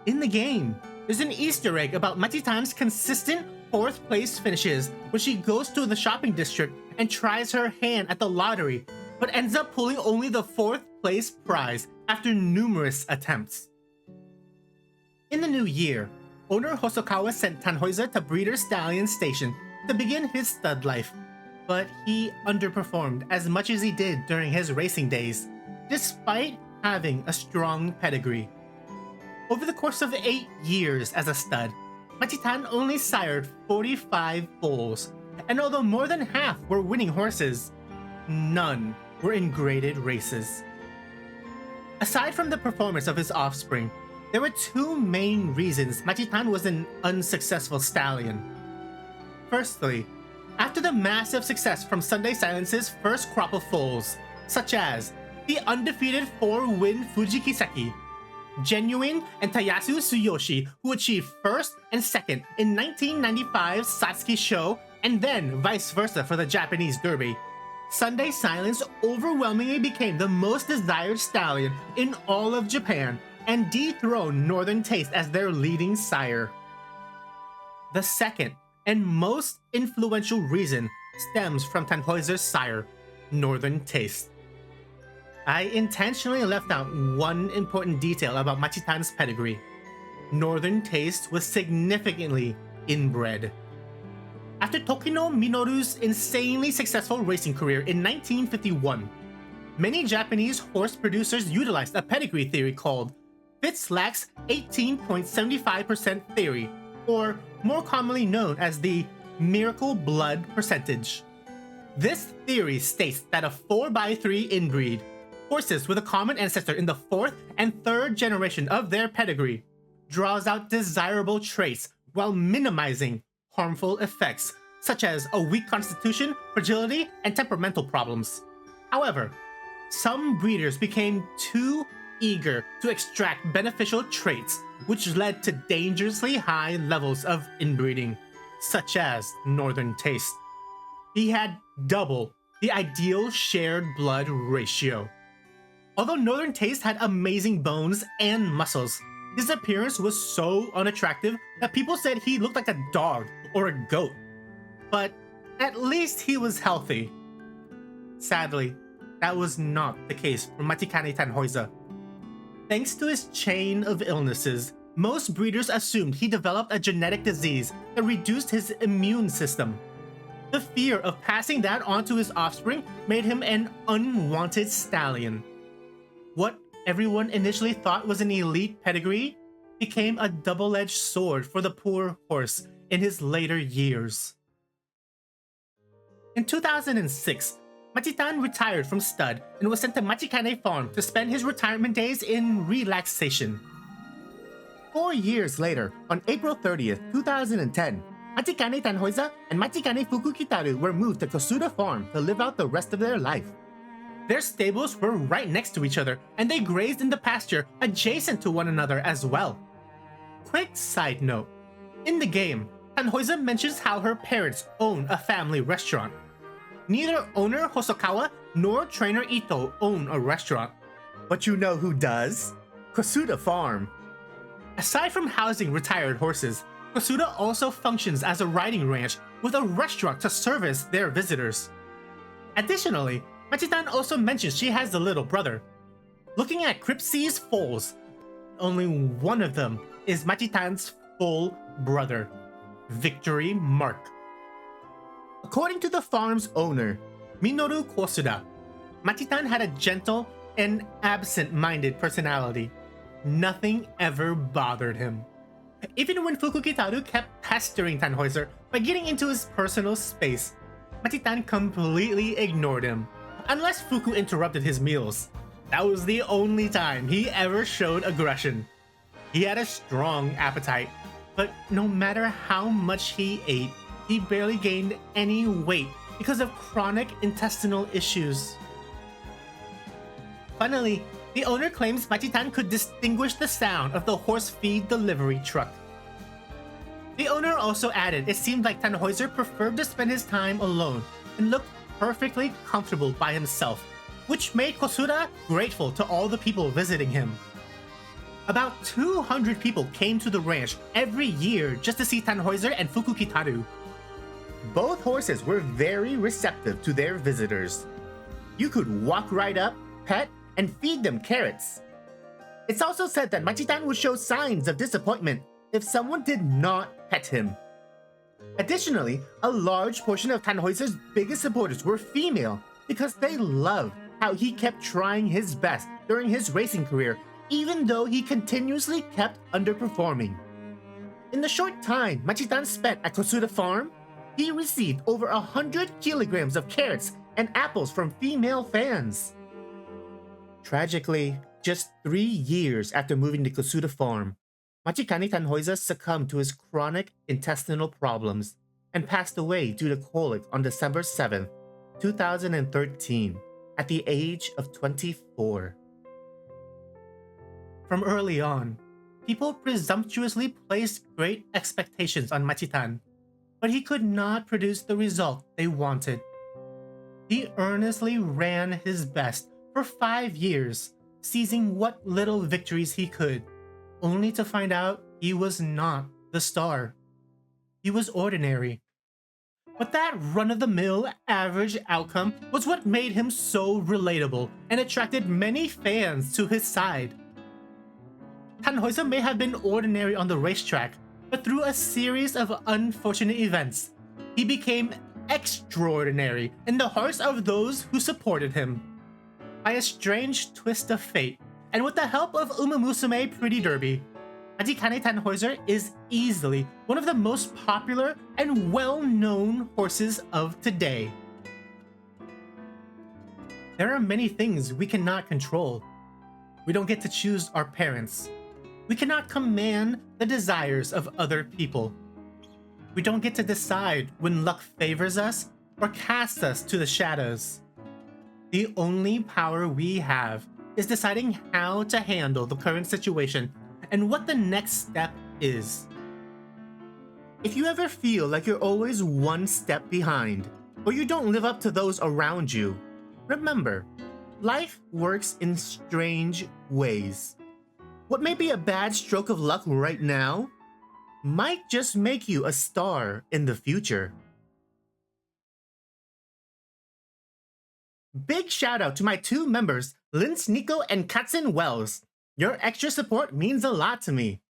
In the game, there's an Easter egg about Machitan's consistent 4th place finishes when she goes to the shopping district and tries her hand at the lottery, but ends up pulling only the 4th place prize after numerous attempts. In the new year, owner Hosokawa sent Tannhauser to Breeder Stallion Station to begin his stud life, but he underperformed as much as he did during his racing days, despite having a strong pedigree. Over the course of 8 years as a stud, Machitan only sired 45 foals, and although more than half were winning horses, none were in graded races. Aside from the performance of his offspring, there were 2 main reasons Machitan was an unsuccessful stallion. Firstly, after the massive success from Sunday Silence's first crop of foals, such as the undefeated 4-win Fujikiseki, Genuine and Tayasu Tsuyoshi, who achieved 1st and 2nd in 1995's Satsuki Show and then vice versa for the Japanese Derby, Sunday Silence overwhelmingly became the most desired stallion in all of Japan and dethroned Northern Taste as their leading sire. The second and most influential reason stems from Tannhauser's sire, Northern Taste. I intentionally left out one important detail about Machitan's pedigree. Northern Taste was significantly inbred. After Tokino Minoru's insanely successful racing career in 1951, many Japanese horse producers utilized a pedigree theory called Fitz-Lack's 18.75% theory, or more commonly known as the miracle blood percentage. This theory states that a 4x3 inbreed, horses with a common ancestor in the 4th and 3rd generation of their pedigree, draws out desirable traits while minimizing harmful effects, such as a weak constitution, fragility, and temperamental problems. However, some breeders became too eager to extract beneficial traits, which led to dangerously high levels of inbreeding, such as Northern Taste. He had double the ideal shared blood ratio. Although Northern Taste had amazing bones and muscles, his appearance was so unattractive that people said he looked like a dog or a goat. But at least he was healthy. Sadly, that was not the case for Matikanetannhauser. Thanks to his chain of illnesses, most breeders assumed he developed a genetic disease that reduced his immune system. The fear of passing that on to his offspring made him an unwanted stallion. What everyone initially thought was an elite pedigree became a double-edged sword for the poor horse in his later years. In 2006, Machitan retired from stud and was sent to Machikane Farm to spend his retirement days in relaxation. 4 years later, on April 30th, 2010, Matikanetannhauser and Machikane Fukukitaru were moved to Cosuda Farm to live out the rest of their life. Their stables were right next to each other, and they grazed in the pasture adjacent to one another as well. Quick side note, in the game, Tannhauser mentions how her parents own a family restaurant. Neither owner Hosokawa nor trainer Ito own a restaurant. But you know who does? Cosuda Farm. Aside from housing retired horses, Cosuda also functions as a riding ranch with a restaurant to service their visitors. Additionally, Machitan also mentions she has a little brother. Looking at Cripsy's foals, only one of them is Machitan's full brother, Victory Mark. According to the farm's owner, Minoru Cosuda, Machitan had a gentle and absent-minded personality. Nothing ever bothered him. Even when Fukukitaru kept pestering Tannhauser by getting into his personal space, Machitan completely ignored him, unless Fuku interrupted his meals. That was the only time he ever showed aggression. He had a strong appetite, but no matter how much he ate, he barely gained any weight because of chronic intestinal issues. Funnily, the owner claims Machitan could distinguish the sound of the horse feed delivery truck. The owner also added it seemed like Tannhauser preferred to spend his time alone and looked perfectly comfortable by himself, which made Cosuda grateful to all the people visiting him. About 200 people came to the ranch every year just to see Tannhauser and Fukukitaru. Both horses were very receptive to their visitors. You could walk right up, pet, and feed them carrots. It's also said that Machitan would show signs of disappointment if someone did not pet him. Additionally, a large portion of Tannhauser's biggest supporters were female because they loved how he kept trying his best during his racing career, even though he continuously kept underperforming. In the short time Machitan spent at Cosuda Farm, he received over 100 kilograms of carrots and apples from female fans. Tragically, just 3 years after moving to Cosuda Farm, Machikane Tannhauser succumbed to his chronic intestinal problems and passed away due to colic on December 7, 2013, at the age of 24. From early on, people presumptuously placed great expectations on Machitan, but he could not produce the result they wanted. He earnestly ran his best for 5 years, seizing what little victories he could, only to find out he was not the star. He was ordinary. But that run-of-the-mill average outcome was what made him so relatable and attracted many fans to his side. Tannhauser may have been ordinary on the racetrack, but through a series of unfortunate events, he became extraordinary in the hearts of those who supported him. By a strange twist of fate, and with the help of Umamusume Pretty Derby, Machikane Tannhauser is easily one of the most popular and well-known horses of today. There are many things we cannot control. We don't get to choose our parents. We cannot command the desires of other people. We don't get to decide when luck favors us or casts us to the shadows. The only power we have is deciding how to handle the current situation and what the next step is. If you ever feel like you're always one step behind, or you don't live up to those around you, remember, life works in strange ways. What may be a bad stroke of luck right now might just make you a star in the future. Big shout out to my 2 members, Lince Nico and Katzen Wells. Your extra support means a lot to me.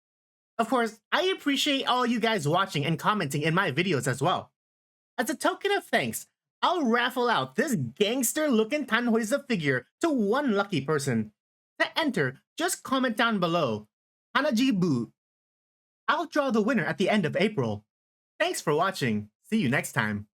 Of course, I appreciate all you guys watching and commenting in my videos as well. As a token of thanks, I'll raffle out this gangster-looking Tannhauser figure to 1 lucky person. To enter, just comment down below, Hanaji-bu. I'll draw the winner at the end of April. Thanks for watching. See you next time.